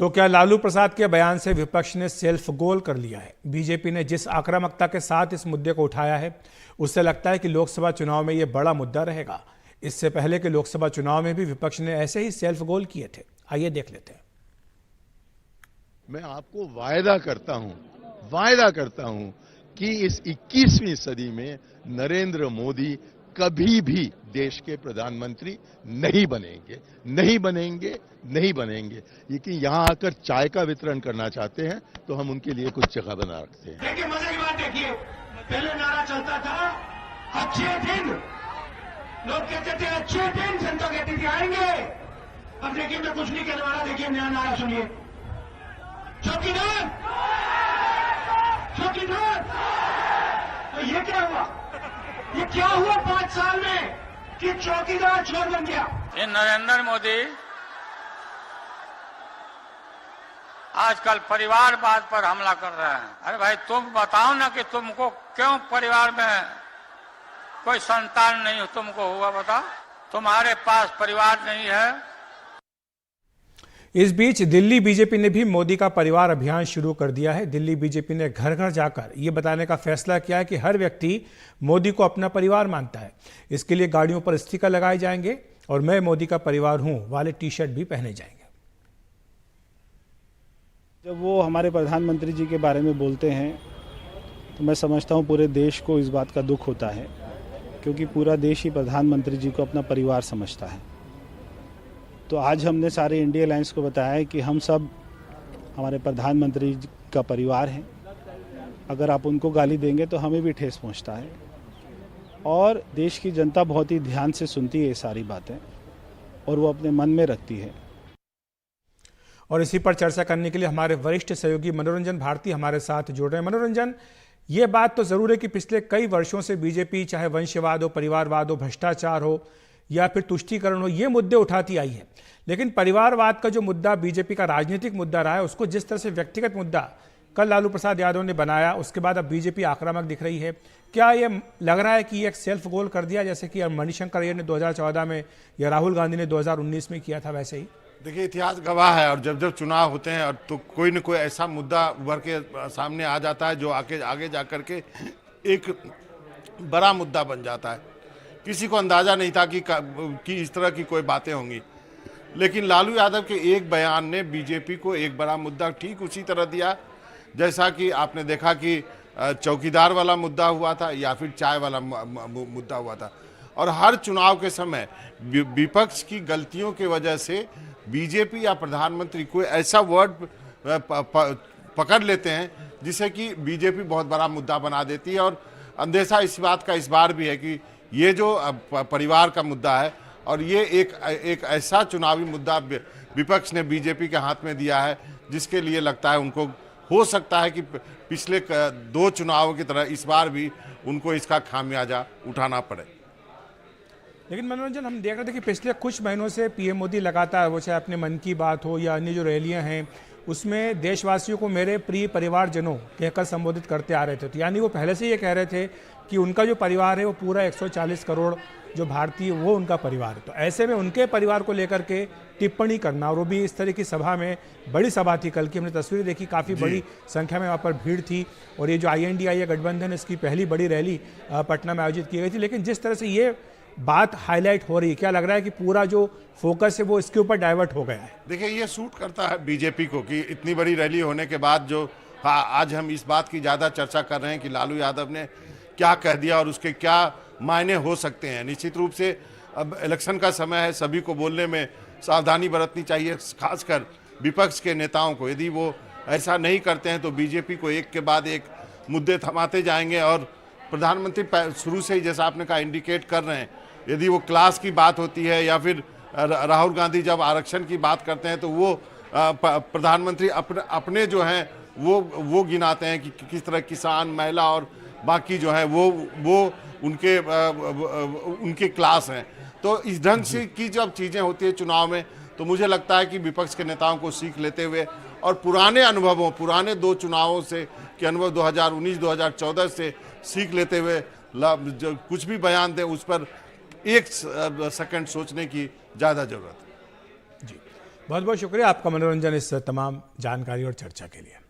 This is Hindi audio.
तो क्या लालू प्रसाद के बयान से विपक्ष ने सेल्फ गोल कर लिया है? बीजेपी ने जिस आक्रामकता के साथ इस मुद्दे को उठाया है, उससे लगता है कि लोकसभा चुनाव में यह बड़ा मुद्दा रहेगा। इससे पहले के लोकसभा चुनाव में भी विपक्ष ने ऐसे ही सेल्फ गोल किए थे। आइए देख लेते हैं। मैं आपको वायदा करता हूं कि इस 21वीं सदी में नरेंद्र मोदी कभी भी देश के प्रधानमंत्री नहीं बनेंगे। लेकिन यहां आकर चाय का वितरण करना चाहते हैं तो हम उनके लिए कुछ जगह बना रखते हैं। देखिए, मजे की बात देखिए, पहले नारा चलता था अच्छे दिन, लोग कहते थे अच्छे दिन, जनता कहती थी आएंगे। अब देखिए, मैं कुछ नहीं कहने वाला, देखिए नया नारा सुनिए, चौकीदार। तो ये क्या हुआ 5 साल में कि चौकीदार चोर बन गया? ये नरेंद्र मोदी आजकल परिवारवाद पर हमला कर रहे हैं। अरे भाई, तुम बताओ ना कि तुमको क्यों परिवार में कोई संतान नहीं तुमको हुआ, बताओ। तुम्हारे पास परिवार नहीं है। इस बीच दिल्ली बीजेपी ने भी मोदी का परिवार अभियान शुरू कर दिया है। दिल्ली बीजेपी ने घर घर जाकर ये बताने का फैसला किया है कि हर व्यक्ति मोदी को अपना परिवार मानता है। इसके लिए गाड़ियों पर स्टिकर लगाए जाएंगे और मैं मोदी का परिवार हूं वाले टी शर्ट भी पहने जाएंगे। जब वो हमारे प्रधानमंत्री जी के बारे में बोलते हैं तो मैं समझता हूँ पूरे देश को इस बात का दुख होता है, क्योंकि पूरा देश ही प्रधानमंत्री जी को अपना परिवार समझता है। तो आज हमने सारे इंडिया अलायंस को बताया है कि हम सब हमारे प्रधानमंत्री जी का परिवार हैं। अगर आप उनको गाली देंगे तो हमें भी ठेस पहुंचता है, और देश की जनता बहुत ही ध्यान से सुनती है ये सारी बातें और वो अपने मन में रखती है। और इसी पर चर्चा करने के लिए हमारे वरिष्ठ सहयोगी मनोरंजन भारती हमारे साथ जुड़ रहे हैं। मनोरंजन, ये बात तो जरूर है कि पिछले कई वर्षों से बीजेपी चाहे वंशवाद हो, परिवारवाद हो, भ्रष्टाचार हो या फिर तुष्टीकरण हो, ये मुद्दे उठाती आई है। लेकिन परिवारवाद का जो मुद्दा बीजेपी का राजनीतिक मुद्दा रहा है, उसको जिस तरह से व्यक्तिगत मुद्दा कल लालू प्रसाद यादव ने बनाया, उसके बाद अब बीजेपी आक्रामक दिख रही है। क्या ये लग रहा है कि ये एक सेल्फ गोल कर दिया, जैसे कि मणिशंकर अय्यर ने 2014 में या राहुल गांधी ने 2019 में किया था, वैसे ही? देखिए, इतिहास गवाह है, और जब जब चुनाव होते हैं और तो कोई न कोई ऐसा मुद्दा उभर के सामने आ जाता है जो आगे जा कर के एक बड़ा मुद्दा बन जाता है। किसी को अंदाजा नहीं था कि इस तरह की कोई बातें होंगी, लेकिन लालू यादव के एक बयान ने बीजेपी को एक बड़ा मुद्दा ठीक उसी तरह दिया जैसा कि आपने देखा कि चौकीदार वाला मुद्दा हुआ था या फिर चाय वाला मुद्दा हुआ था। और हर चुनाव के समय विपक्ष की गलतियों की वजह से बीजेपी या प्रधानमंत्री कोई ऐसा वर्ड पकड़ लेते हैं जिसे कि बीजेपी बहुत बड़ा मुद्दा बना देती है। और अंदेशा इस बात का इस बार भी है कि ये जो परिवार का मुद्दा है, और ये एक ऐसा चुनावी मुद्दा विपक्ष ने बीजेपी के हाथ में दिया है जिसके लिए लगता है उनको हो सकता है कि पिछले 2 चुनावों की तरह इस बार भी उनको इसका खामियाजा उठाना पड़े। लेकिन मनोरंजन, हम देख रहे थे कि पिछले कुछ महीनों से पीएम मोदी लगातार, वो चाहे अपने मन की बात हो या अन्य जो रैलियां हैं, उसमें देशवासियों को मेरे प्रिय परिवारजनों कहकर संबोधित करते आ रहे थे। तो यानी वो पहले से ये कह रहे थे कि उनका जो परिवार है वो पूरा 140 करोड़ जो भारतीय, वो उनका परिवार है। तो ऐसे में उनके परिवार को लेकर के टिप्पणी करना, और वो भी इस तरह की सभा में, बड़ी सभा थी कल की, हमने तस्वीरें देखी, काफ़ी बड़ी संख्या में वहाँ पर भीड़ थी। और ये जो INDIA गठबंधन, इसकी पहली बड़ी रैली पटना में आयोजित की गई थी। लेकिन जिस तरह से ये बात हाईलाइट हो रही है, क्या लग रहा है कि पूरा जो फोकस है वो इसके ऊपर डाइवर्ट हो गया है? देखिए, ये सूट करता है बीजेपी को कि इतनी बड़ी रैली होने के बाद जो आज हम इस बात की ज़्यादा चर्चा कर रहे हैं कि लालू यादव ने क्या कह दिया और उसके क्या मायने हो सकते हैं। निश्चित रूप से अब इलेक्शन का समय है, सभी को बोलने में सावधानी बरतनी चाहिए, खासकर विपक्ष के नेताओं को। यदि वो ऐसा नहीं करते हैं तो बीजेपी को एक के बाद एक मुद्दे थमाते जाएंगे। और प्रधानमंत्री शुरू से ही, जैसा आपने कहा, इंडिकेट कर रहे हैं। यदि वो क्लास की बात होती है या फिर राहुल गांधी जब आरक्षण की बात करते हैं तो वो प्रधानमंत्री अपने जो हैं वो गिनाते हैं कि किस तरह किसान, महिला और बाकी जो है वो उनके क्लास हैं। तो इस ढंग से की जब चीज़ें होती है चुनाव में, तो मुझे लगता है कि विपक्ष के नेताओं को सीख लेते हुए और पुराने अनुभवों, पुराने 2 चुनावों से के अनुभव 2019-2014 से सीख लेते हुए जो कुछ भी बयान दें उस पर 1 सेकंड सोचने की ज़्यादा जरूरत है। जी। बहुत बहुत शुक्रिया आपका मनोरंजन इस तमाम जानकारी और चर्चा के लिए।